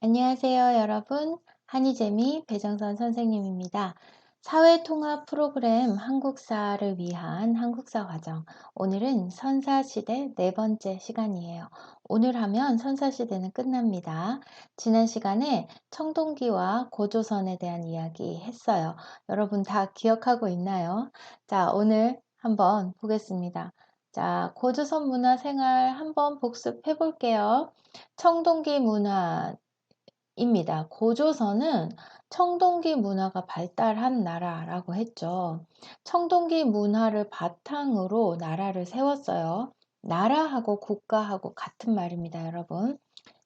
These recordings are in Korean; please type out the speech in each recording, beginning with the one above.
안녕하세요, 여러분. 한이재미 배정선 선생님입니다. 사회통합 프로그램 한국사를 위한 한국사 과정. 오늘은 선사시대 네 번째 시간이에요. 오늘 하면 선사시대는 끝납니다. 지난 시간에 청동기와 고조선에 대한 이야기 했어요. 여러분 다 기억하고 있나요? 자, 오늘 한번 보겠습니다. 자, 고조선 문화 생활 한번 복습해 볼게요. 청동기 문화 입니다. 고조선은 청동기 문화가 발달한 나라라고 했죠. 청동기 문화를 바탕으로 나라를 세웠어요. 나라하고 국가하고 같은 말입니다, 여러분.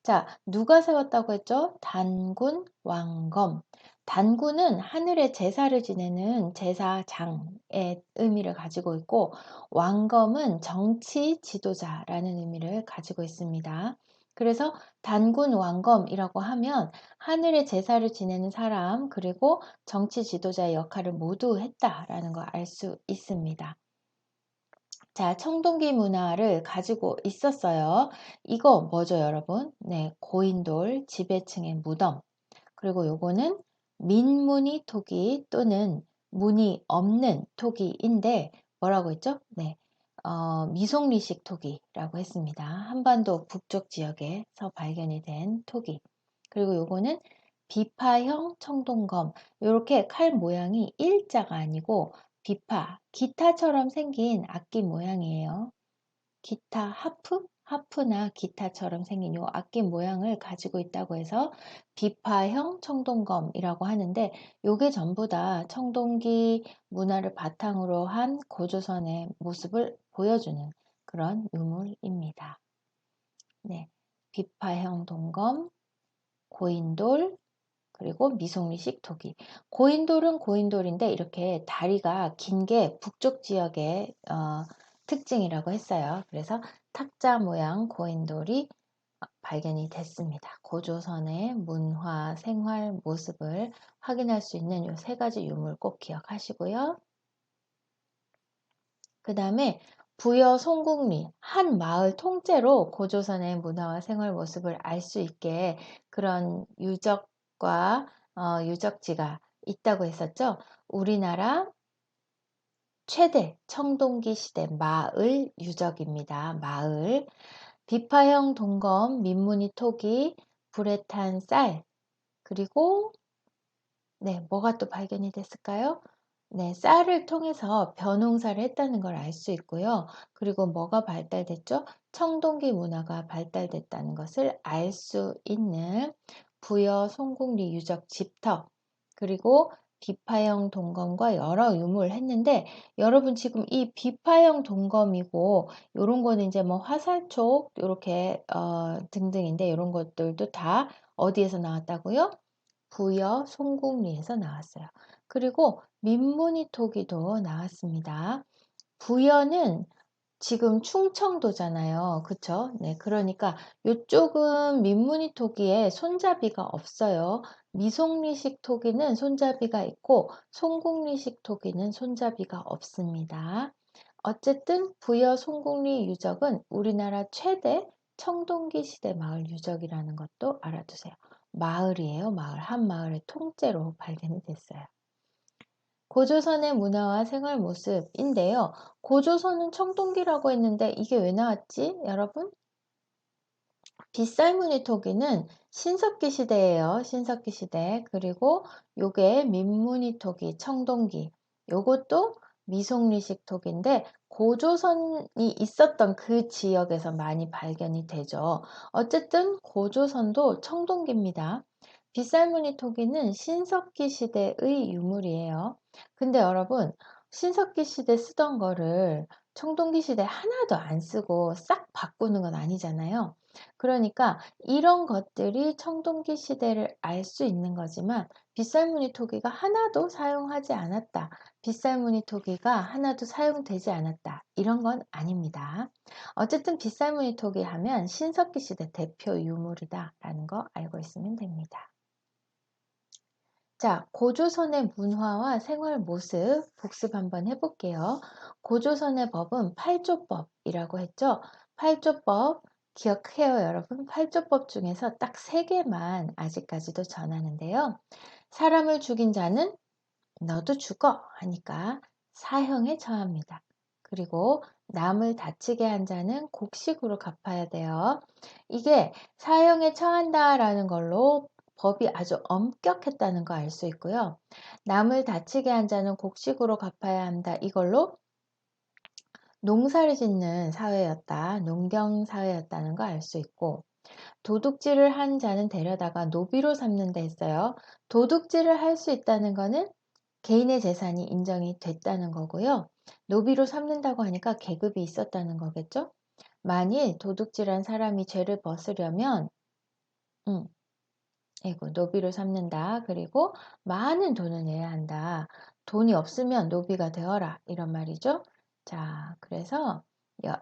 자, 누가 세웠다고 했죠? 단군, 왕검. 단군은 하늘의 제사를 지내는 제사장의 의미를 가지고 있고, 왕검은 정치 지도자라는 의미를 가지고 있습니다. 그래서 단군 왕검이라고 하면 하늘의 제사를 지내는 사람, 그리고 정치 지도자의 역할을 모두 했다라는 걸 알 수 있습니다. 자, 청동기 문화를 가지고 있었어요. 이거 뭐죠, 여러분? 네, 고인돌, 지배층의 무덤. 그리고 요거는 민무늬 토기 또는 무늬 없는 토기인데 뭐라고 했죠? 네, 미송리식 토기라고 했습니다. 한반도 북쪽 지역에서 발견이 된 토기. 그리고 요거는 비파형 청동검. 이렇게 칼 모양이 일자가 아니고 비파, 기타처럼 생긴 악기 모양이에요. 기타 하프나 기타처럼 생긴 요 악기 모양을 가지고 있다고 해서 비파형 청동검이라고 하는데 요게 전부 다 청동기 문화를 바탕으로 한 고조선의 모습을 보여주는 그런 유물입니다. 네, 비파형 동검, 고인돌, 그리고 미송리식 토기. 고인돌은 고인돌인데 이렇게 다리가 긴 게 북쪽 지역의 특징이라고 했어요. 그래서 탁자 모양 고인돌이 발견이 됐습니다. 고조선의 문화, 생활 모습을 확인할 수 있는 이 세 가지 유물 꼭 기억하시고요. 그 다음에 부여 송국리, 한 마을 통째로 고조선의 문화와 생활 모습을 알 수 있게 그런 유적과 유적지가 있다고 했었죠. 우리나라 최대 청동기 시대 마을 유적입니다. 마을, 비파형 동검, 민무늬 토기, 불에 탄 쌀, 그리고 네, 뭐가 또 발견이 됐을까요? 네, 쌀을 통해서 벼농사를 했다는 걸 알 수 있고요. 그리고 뭐가 발달됐죠? 청동기 문화가 발달됐다는 것을 알 수 있는 부여 송국리 유적 집터, 그리고 비파형 동검과 여러 유물 했는데 여러분 지금 이 비파형 동검이고 이런 거는 이제 뭐 화살촉 이렇게 등등인데 이런 것들도 다 어디에서 나왔다고요? 부여 송국리에서 나왔어요. 그리고 민무늬 토기도 나왔습니다. 부여는 지금 충청도잖아요. 그쵸? 네, 그러니까 이쪽은 민무늬 토기에 손잡이가 없어요. 미송리식 토기는 손잡이가 있고 송국리식 토기는 손잡이가 없습니다. 어쨌든 부여 송국리 유적은 우리나라 최대 청동기 시대 마을 유적이라는 것도 알아두세요. 마을이에요. 마을. 한 마을의 통째로 발견이 됐어요. 고조선의 문화와 생활 모습인데요. 고조선은 청동기라고 했는데 이게 왜 나왔지? 여러분? 빗살무늬 토기는 신석기 시대예요. 신석기 시대. 그리고 요게 민무늬 토기, 청동기. 요것도 미송리식 토기인데 고조선이 있었던 그 지역에서 많이 발견이 되죠. 어쨌든 고조선도 청동기입니다. 빗살무늬 토기는 신석기 시대의 유물이에요. 근데 여러분, 신석기 시대 쓰던 거를 청동기 시대 하나도 안 쓰고 싹 바꾸는 건 아니잖아요. 그러니까 이런 것들이 청동기 시대를 알 수 있는 거지만 빗살무늬 토기가 하나도 사용하지 않았다. 빗살무늬 토기가 하나도 사용되지 않았다. 이런 건 아닙니다. 어쨌든 빗살무늬 토기 하면 신석기 시대 대표 유물이다라는 거 알고 있으면 됩니다. 자, 고조선의 문화와 생활 모습 복습 한번 해볼게요. 고조선의 법은 팔조법이라고 했죠. 팔조법, 기억해요, 여러분? 8조법 중에서 딱 3개만 아직까지도 전하는데요. 사람을 죽인 자는 너도 죽어 하니까 사형에 처합니다. 그리고 남을 다치게 한 자는 곡식으로 갚아야 돼요. 이게 사형에 처한다라는 걸로 법이 아주 엄격했다는 거 알 수 있고요. 남을 다치게 한 자는 곡식으로 갚아야 한다. 이걸로 농사를 짓는 사회였다. 농경 사회였다는 거 알 수 있고, 도둑질을 한 자는 데려다가 노비로 삼는 데 했어요. 도둑질을 할 수 있다는 거는 개인의 재산이 인정이 됐다는 거고요. 노비로 삼는다고 하니까 계급이 있었다는 거겠죠? 만일 도둑질한 사람이 죄를 벗으려면 노비로 삼는다. 그리고 많은 돈을 내야 한다. 돈이 없으면 노비가 되어라. 이런 말이죠. 자, 그래서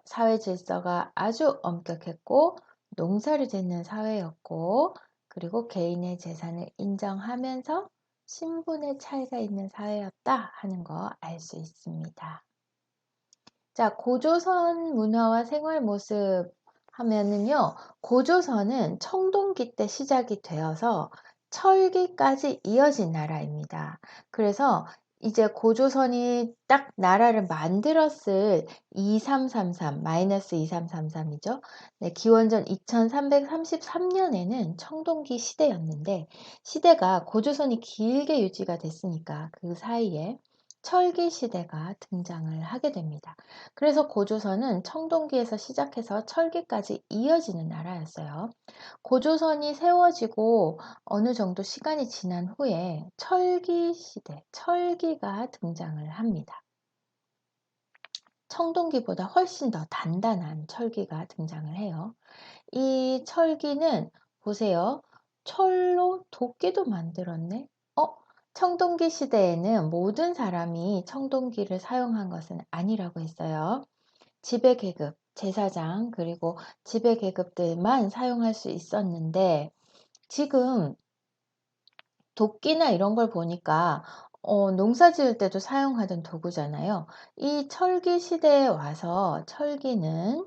사회 질서가 아주 엄격했고, 농사를 짓는 사회였고, 그리고 개인의 재산을 인정하면서 신분의 차이가 있는 사회였다 하는 거 알 수 있습니다. 자, 고조선 문화와 생활 모습 하면은요, 고조선은 청동기 때 시작이 되어서 철기까지 이어진 나라입니다. 그래서 이제 고조선이 딱 나라를 만들었을 2333, 마이너스 2333이죠. 네, 기원전 2333년에는 청동기 시대였는데, 시대가 고조선이 길게 유지가 됐으니까 그 사이에 철기 시대가 등장을 하게 됩니다. 그래서 고조선은 청동기에서 시작해서 철기까지 이어지는 나라였어요. 고조선이 세워지고 어느 정도 시간이 지난 후에 철기 시대, 철기가 등장을 합니다. 청동기보다 훨씬 더 단단한 철기가 등장을 해요. 이 철기는 보세요. 철로 도끼도 만들었네. 청동기 시대에는 모든 사람이 청동기를 사용한 것은 아니라고 했어요. 지배계급, 제사장, 그리고 지배계급들만 사용할 수 있었는데, 지금 도끼나 이런 걸 보니까 농사 지을 때도 사용하던 도구잖아요. 이 철기 시대에 와서 철기는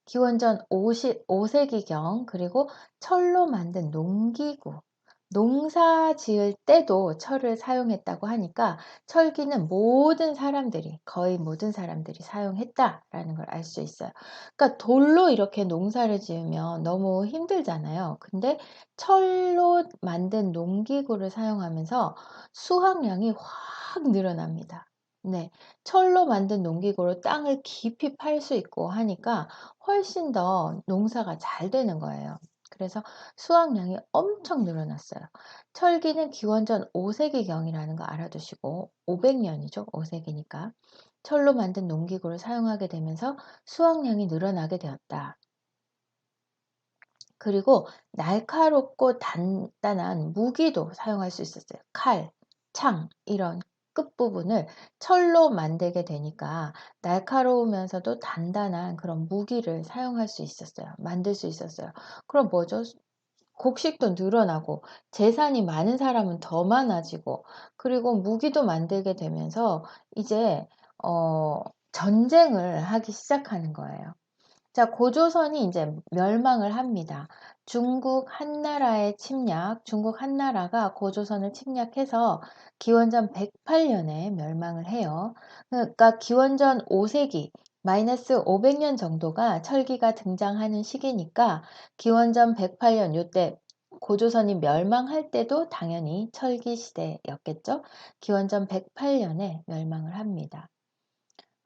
기원전 5세기경 그리고 철로 만든 농기구, 농사 지을 때도 철을 사용했다고 하니까 철기는 거의 모든 사람들이 사용했다라는 걸 알 수 있어요. 그러니까 돌로 이렇게 농사를 지으면 너무 힘들잖아요. 근데 철로 만든 농기구를 사용하면서 수확량이 확 늘어납니다. 네. 철로 만든 농기구로 땅을 깊이 팔 수 있고 하니까 훨씬 더 농사가 잘 되는 거예요. 그래서 수확량이 엄청 늘어났어요. 철기는 기원전 5세기경이라는 거 알아두시고 500년이죠. 5세기니까. 철로 만든 농기구를 사용하게 되면서 수확량이 늘어나게 되었다. 그리고 날카롭고 단단한 무기도 사용할 수 있었어요. 칼, 창 이런 끝부분을 철로 만들게 되니까 날카로우면서도 단단한 그런 무기를 사용할 수 있었어요. 만들 수 있었어요. 그럼 뭐죠? 곡식도 늘어나고 재산이 많은 사람은 더 많아지고 그리고 무기도 만들게 되면서 이제 전쟁을 하기 시작하는 거예요. 자, 고조선이 이제 멸망을 합니다. 중국 한나라가 고조선을 침략해서 기원전 108년에 멸망을 해요. 그러니까 기원전 5세기, 마이너스 500년 정도가 철기가 등장하는 시기니까 기원전 108년 요때 고조선이 멸망할 때도 당연히 철기 시대였겠죠. 기원전 108년에 멸망을 합니다.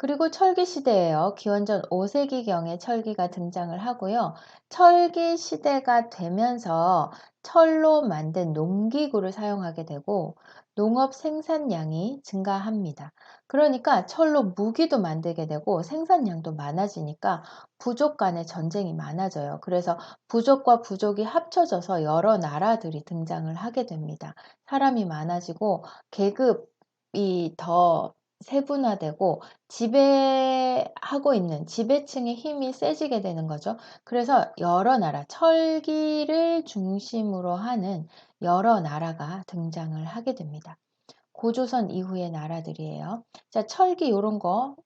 그리고 철기 시대예요. 기원전 5세기경에 철기가 등장을 하고요. 철기 시대가 되면서 철로 만든 농기구를 사용하게 되고 농업 생산량이 증가합니다. 그러니까 철로 무기도 만들게 되고 생산량도 많아지니까 부족 간의 전쟁이 많아져요. 그래서 부족과 부족이 합쳐져서 여러 나라들이 등장을 하게 됩니다. 사람이 많아지고 계급이 더 세분화되고 지배하고 있는 지배층의 힘이 세지게 되는 거죠. 그래서 여러 나라, 철기를 중심으로 하는 여러 나라가 등장을 하게 됩니다. 고조선 이후의 나라들이에요. 자, 철기 요런 거,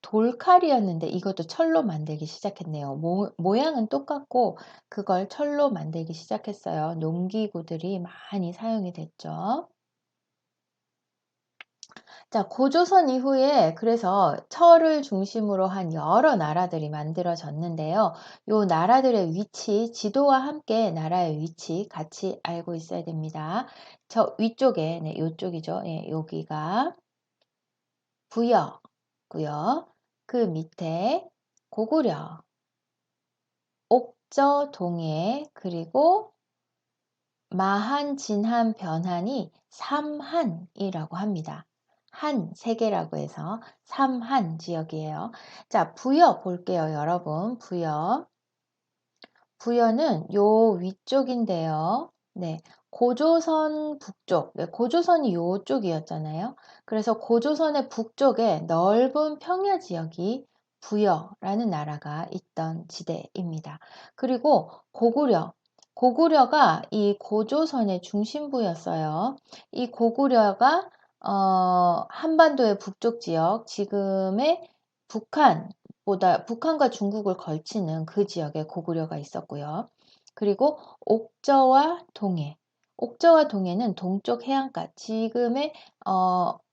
돌칼이었는데 이것도 철로 만들기 시작했네요. 모양은 똑같고 그걸 철로 만들기 시작했어요. 농기구들이 많이 사용이 됐죠. 자, 고조선 이후에 그래서 철을 중심으로 한 여러 나라들이 만들어졌는데요. 요 나라들의 위치, 지도와 함께 나라의 위치 같이 알고 있어야 됩니다. 저 위쪽에, 네, 요쪽이죠. 예, 여기가 부여고요. 그 밑에 고구려, 옥저, 동해, 그리고 마한, 진한, 변한이 삼한이라고 합니다. 한, 세 개라고 해서 삼한 지역이에요. 자, 부여 볼게요, 여러분. 부여. 부여는 요 위쪽인데요. 네. 고조선 북쪽, 네, 고조선이 요쪽이었잖아요. 그래서 고조선의 북쪽에 넓은 평야 지역이 부여라는 나라가 있던 지대입니다. 그리고 고구려, 고구려가 이 고조선의 중심부였어요. 이 고구려가 한반도의 북쪽 지역, 지금의 북한과 중국을 걸치는 그 지역에 고구려가 있었고요. 그리고 옥저와 동해. 옥저와 동해는 동쪽 해안가. 지금의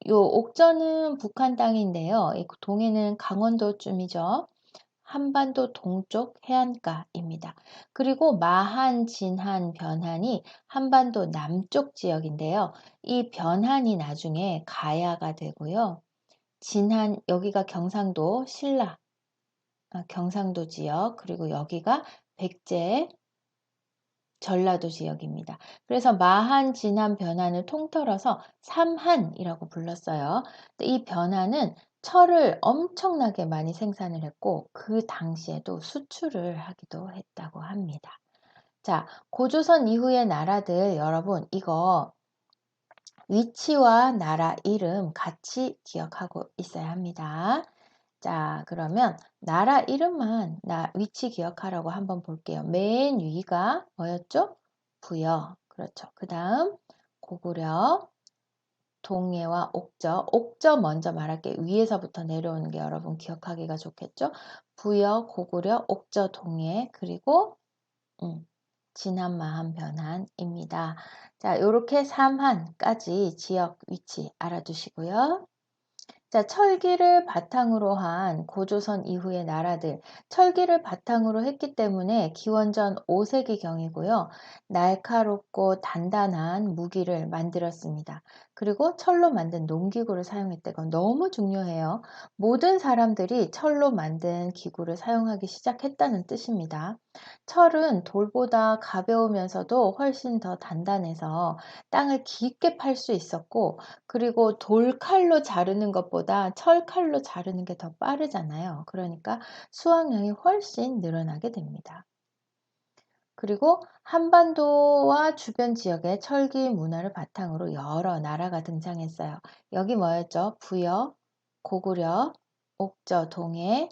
요 옥저는 북한 땅인데요. 이 동해는 강원도쯤이죠. 한반도 동쪽 해안가입니다. 그리고 마한, 진한, 변한이 한반도 남쪽 지역인데요. 이 변한이 나중에 가야가 되고요. 진한, 여기가 경상도 신라, 경상도 지역, 그리고 여기가 백제, 전라도 지역입니다. 그래서 마한, 진한, 변한을 통틀어서 삼한이라고 불렀어요. 이 변한은 철을 엄청나게 많이 생산을 했고 그 당시에도 수출을 하기도 했다고 합니다. 자, 고조선 이후의 나라들 여러분 이거 위치와 나라 이름 같이 기억하고 있어야 합니다. 자, 그러면 나라 이름만 위치 기억하라고 한번 볼게요. 맨 위가 뭐였죠? 부여. 그렇죠. 그 다음 고구려, 동해와 옥저. 옥저 먼저 말할게요. 위에서부터 내려오는 게 여러분 기억하기가 좋겠죠? 부여, 고구려, 옥저, 동해, 그리고 진한, 마한, 변한입니다. 자, 요렇게 삼한까지 지역 위치 알아두시고요. 자, 철기를 바탕으로 한 고조선 이후의 나라들, 철기를 바탕으로 했기 때문에 기원전 5세기경이고요. 날카롭고 단단한 무기를 만들었습니다. 그리고 철로 만든 농기구를 사용했다고 너무 중요해요. 모든 사람들이 철로 만든 기구를 사용하기 시작했다는 뜻입니다. 철은 돌보다 가벼우면서도 훨씬 더 단단해서 땅을 깊게 팔 수 있었고, 그리고 돌칼로 자르는 것보다 철칼로 자르는 게 더 빠르잖아요. 그러니까 수확량이 훨씬 늘어나게 됩니다. 그리고 한반도와 주변 지역의 철기 문화를 바탕으로 여러 나라가 등장했어요. 여기 뭐였죠? 부여, 고구려, 옥저, 동해,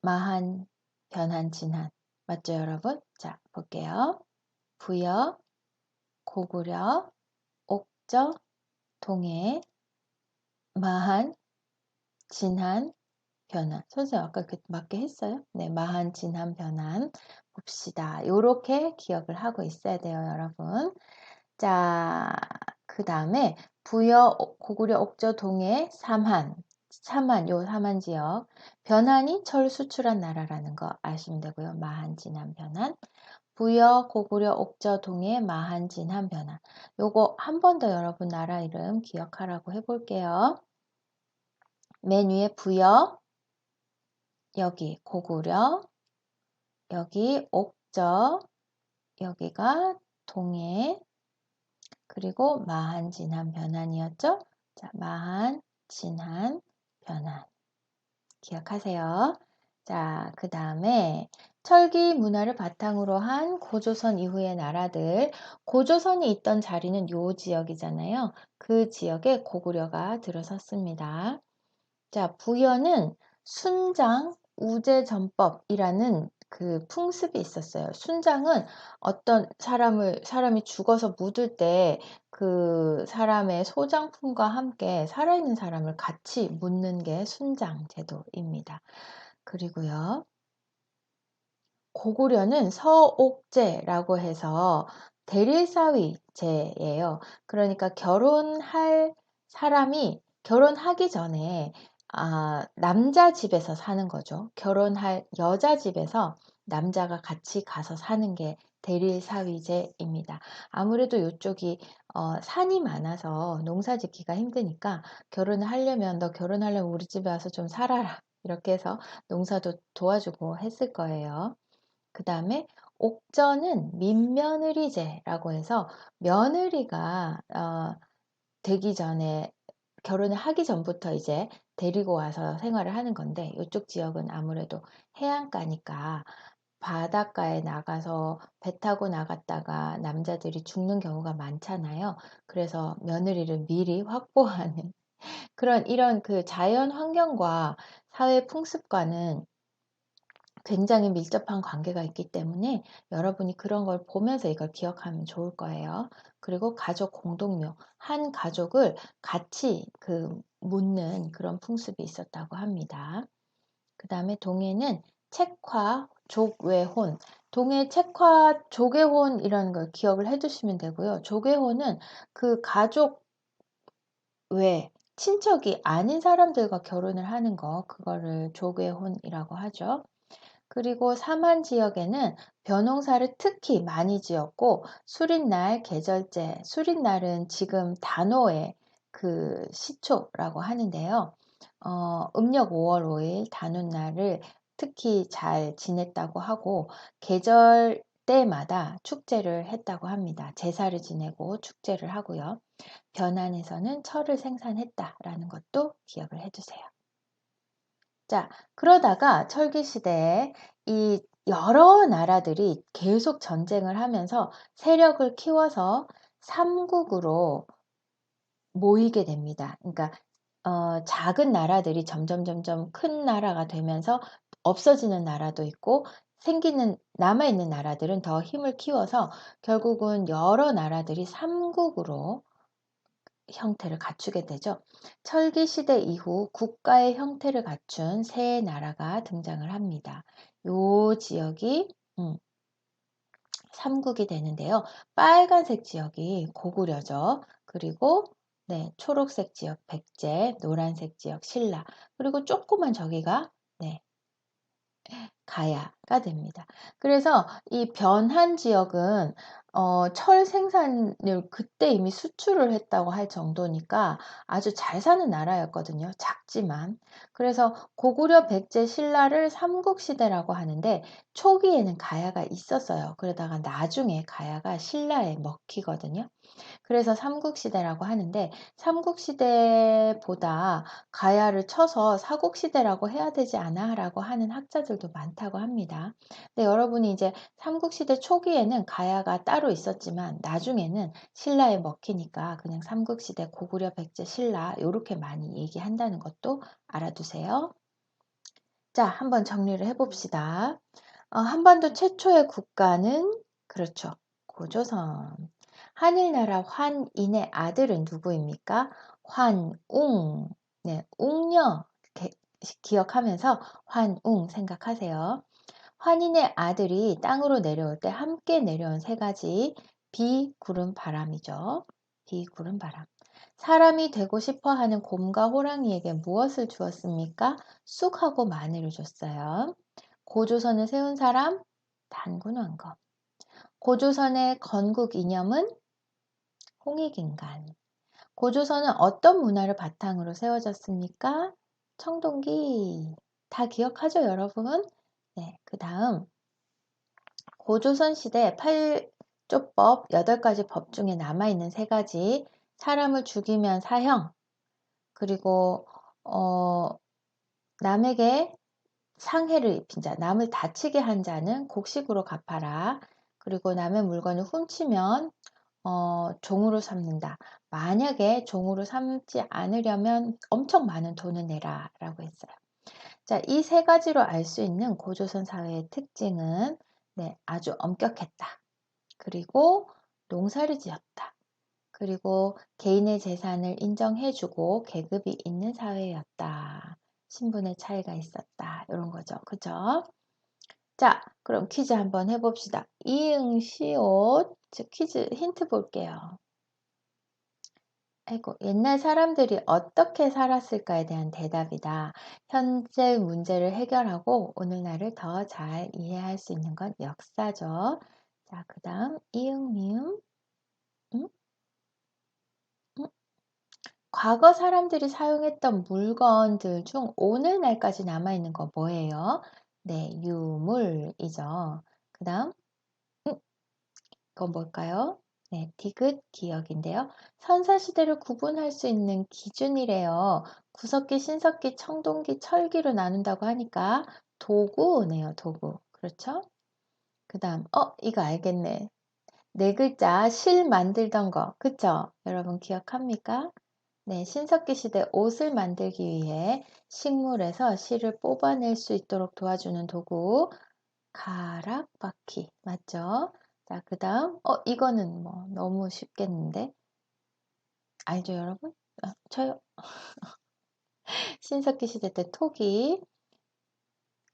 마한, 변한, 진한. 맞죠, 여러분? 자, 볼게요. 부여, 고구려, 옥저, 동해, 마한, 진한, 변한. 선생님 아까 맞게 했어요? 네, 마한, 진한, 변한. 봅시다. 요렇게 기억을 하고 있어야 돼요, 여러분. 자, 그 다음에 부여, 고구려, 옥저, 동해, 삼한, 요 삼한 지역. 변한이 철 수출한 나라라는 거 아시면 되고요. 마한, 진한, 변한. 부여, 고구려, 옥저, 동해, 마한, 진한, 변한. 요거 한 번 더 여러분 나라 이름 기억하라고 해볼게요. 맨 위에 부여, 여기 고구려, 여기 옥저, 여기가 동해, 그리고 마한, 진한, 변한이었죠? 자, 마한, 진한, 변한. 기억하세요. 자, 그 다음에 철기 문화를 바탕으로 한 고조선 이후의 나라들. 고조선이 있던 자리는 요 지역이잖아요. 그 지역에 고구려가 들어섰습니다. 자, 부여는 순장 우제전법이라는 그 풍습이 있었어요. 순장은 어떤 사람이 죽어서 묻을 때 그 사람의 소장품과 함께 살아있는 사람을 같이 묻는 게 순장 제도입니다. 그리고요. 고구려는 서옥제라고 해서 대릴사위제예요. 그러니까 결혼할 사람이 결혼하기 전에 남자 집에서 사는 거죠. 결혼할 여자 집에서 남자가 같이 가서 사는 게 대릴사위제입니다. 아무래도 이쪽이 산이 많아서 농사 짓기가 힘드니까 결혼을 하려면 너 결혼하려면 우리 집에 와서 좀 살아라. 이렇게 해서 농사도 도와주고 했을 거예요. 그 다음에 옥저는 민며느리제라고 해서 며느리가 되기 전에 결혼을 하기 전부터 이제 데리고 와서 생활을 하는 건데 이쪽 지역은 아무래도 해안가니까 바닷가에 나가서 배 타고 나갔다가 남자들이 죽는 경우가 많잖아요. 그래서 며느리를 미리 확보하는 이런 그 자연 환경과 사회 풍습과는 굉장히 밀접한 관계가 있기 때문에 여러분이 그런 걸 보면서 이걸 기억하면 좋을 거예요. 그리고 가족 공동묘, 한 가족을 같이 묻는 그런 풍습이 있었다고 합니다. 그 다음에 동해는 책화, 족외혼, 동해 책화, 조계혼 이런 걸 기억을 해두시면 되고요. 조계혼은 그 가족 외 친척이 아닌 사람들과 결혼을 하는 거, 그거를 조계혼이라고 하죠. 그리고 삼한 지역에는 벼농사를 특히 많이 지었고 수린날, 계절제, 수린날은 지금 단오의 그 시초라고 하는데요. 음력 5월 5일 단오날을 특히 잘 지냈다고 하고 계절 때마다 축제를 했다고 합니다. 제사를 지내고 축제를 하고요. 변안에서는 철을 생산했다라는 것도 기억을 해주세요. 자, 그러다가 철기 시대에 이 여러 나라들이 계속 전쟁을 하면서 세력을 키워서 삼국으로 모이게 됩니다. 그러니까 작은 나라들이 점점 큰 나라가 되면서 없어지는 나라도 있고 남아있는 나라들은 더 힘을 키워서 결국은 여러 나라들이 삼국으로 형태를 갖추게 되죠. 철기 시대 이후 국가의 형태를 갖춘 새 나라가 등장을 합니다. 요 지역이 삼국이 되는데요. 빨간색 지역이 고구려죠. 그리고 네, 초록색 지역 백제, 노란색 지역 신라, 그리고 조그만 저기가 네, 가야가 됩니다. 그래서 이 변한 지역은 철 생산을 그때 이미 수출을 했다고 할 정도니까 아주 잘 사는 나라였거든요. 작지만. 그래서 고구려, 백제, 신라를 삼국시대라고 하는데 초기에는 가야가 있었어요. 그러다가 나중에 가야가 신라에 먹히거든요. 그래서 삼국시대라고 하는데 삼국시대보다 가야를 쳐서 사국시대라고 해야 되지 않아? 라고 하는 학자들도 많다고 합니다. 근데 여러분이 이제 삼국시대 초기에는 가야가 따로 있었지만 나중에는 신라에 먹히니까 그냥 삼국시대 고구려, 백제, 신라 이렇게 많이 얘기한다는 것도 알아두세요. 자, 한번 정리를 해봅시다. 한반도 최초의 국가는 그렇죠. 고조선. 한일나라 환인의 아들은 누구입니까? 환웅. 네, 웅녀 이렇게 기억하면서 환웅 생각하세요. 환인의 아들이 땅으로 내려올 때 함께 내려온 세 가지 비, 구름, 바람이죠. 비, 구름, 바람. 사람이 되고 싶어 하는 곰과 호랑이에게 무엇을 주었습니까? 쑥하고 마늘을 줬어요. 고조선을 세운 사람? 단군 왕건. 고조선의 건국 이념은 홍익인간. 고조선은 어떤 문화를 바탕으로 세워졌습니까? 청동기. 다 기억하죠, 여러분? 네, 그 다음 고조선 시대 8조법 8가지 법 중에 남아있는 3가지 사람을 죽이면 사형, 그리고 남에게 상해를 입힌 자, 남을 다치게 한 자는 곡식으로 갚아라. 그리고 남의 물건을 훔치면 종으로 삼는다. 만약에 종으로 삼지 않으려면 엄청 많은 돈을 내라 라고 했어요. 자, 이 세 가지로 알 수 있는 고조선 사회의 특징은 네, 아주 엄격했다. 그리고 농사를 지었다. 그리고 개인의 재산을 인정해주고 계급이 있는 사회였다. 신분의 차이가 있었다. 이런 거죠. 그죠? 자, 그럼 퀴즈 한번 해봅시다. 이응, 시옷. 퀴즈 힌트 볼게요. 아이고, 옛날 사람들이 어떻게 살았을까에 대한 대답이다. 현재 문제를 해결하고 오늘날을 더 잘 이해할 수 있는 건 역사죠. 자, 그 다음 이응, 미음. 음? 음? 과거 사람들이 사용했던 물건들 중 오늘날까지 남아있는 거 뭐예요? 네, 유물이죠. 그 다음 이건 뭘까요? 네, 디귿 기역인데요. 선사시대를 구분할 수 있는 기준이래요. 구석기, 신석기, 청동기, 철기로 나눈다고 하니까 도구네요, 도구. 그렇죠? 그 다음, 이거 알겠네. 네 글자 실 만들던 거. 그쵸? 여러분 기억합니까? 네, 신석기 시대 옷을 만들기 위해 식물에서 실을 뽑아낼 수 있도록 도와주는 도구. 가락바퀴. 맞죠? 자, 그 다음, 이거는 뭐 너무 쉽겠는데. 알죠, 여러분? 저요. 신석기 시대 때 토기,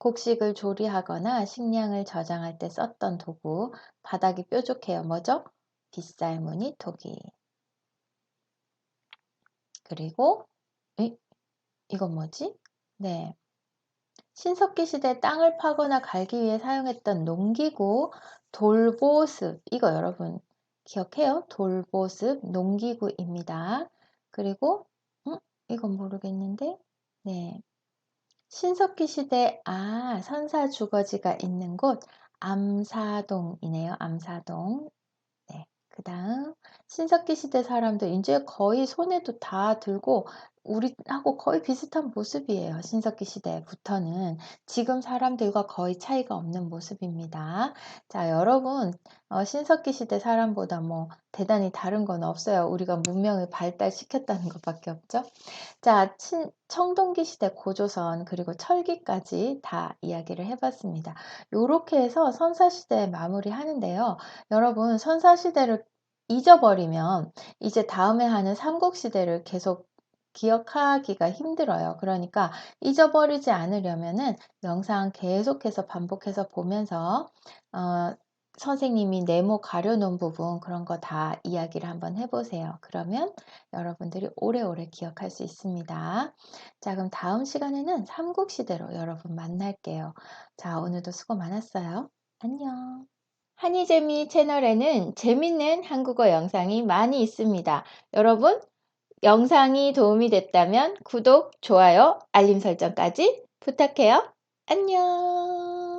곡식을 조리하거나 식량을 저장할 때 썼던 도구, 바닥이 뾰족해요. 뭐죠? 빗살무늬 토기. 그리고, 이건 뭐지? 네. 신석기 시대 땅을 파거나 갈기 위해 사용했던 농기구, 돌보습. 이거 여러분 기억해요? 돌보습, 농기구입니다. 그리고, 이건 모르겠는데, 네. 신석기 시대, 선사 주거지가 있는 곳, 암사동이네요. 암사동. 네. 그 다음, 신석기 시대 사람들 이제 거의 손에도 다 들고 우리하고 거의 비슷한 모습이에요. 신석기 시대부터는. 지금 사람들과 거의 차이가 없는 모습입니다. 자, 여러분, 신석기 시대 사람보다 뭐 대단히 다른 건 없어요. 우리가 문명을 발달시켰다는 것밖에 없죠. 자, 청동기 시대 고조선 그리고 철기까지 다 이야기를 해봤습니다. 이렇게 해서 선사시대 마무리 하는데요. 여러분 선사시대를 잊어버리면 이제 다음에 하는 삼국시대를 계속 기억하기가 힘들어요. 그러니까 잊어버리지 않으려면은 영상 계속해서 반복해서 보면서 선생님이 네모 가려놓은 부분 그런 거 다 이야기를 한번 해보세요. 그러면 여러분들이 오래오래 기억할 수 있습니다. 자, 그럼 다음 시간에는 삼국시대로 여러분 만날게요. 자, 오늘도 수고 많았어요. 안녕. 한이재미 채널에는 재밌는 한국어 영상이 많이 있습니다. 여러분, 영상이 도움이 됐다면 구독, 좋아요, 알림 설정까지 부탁해요. 안녕.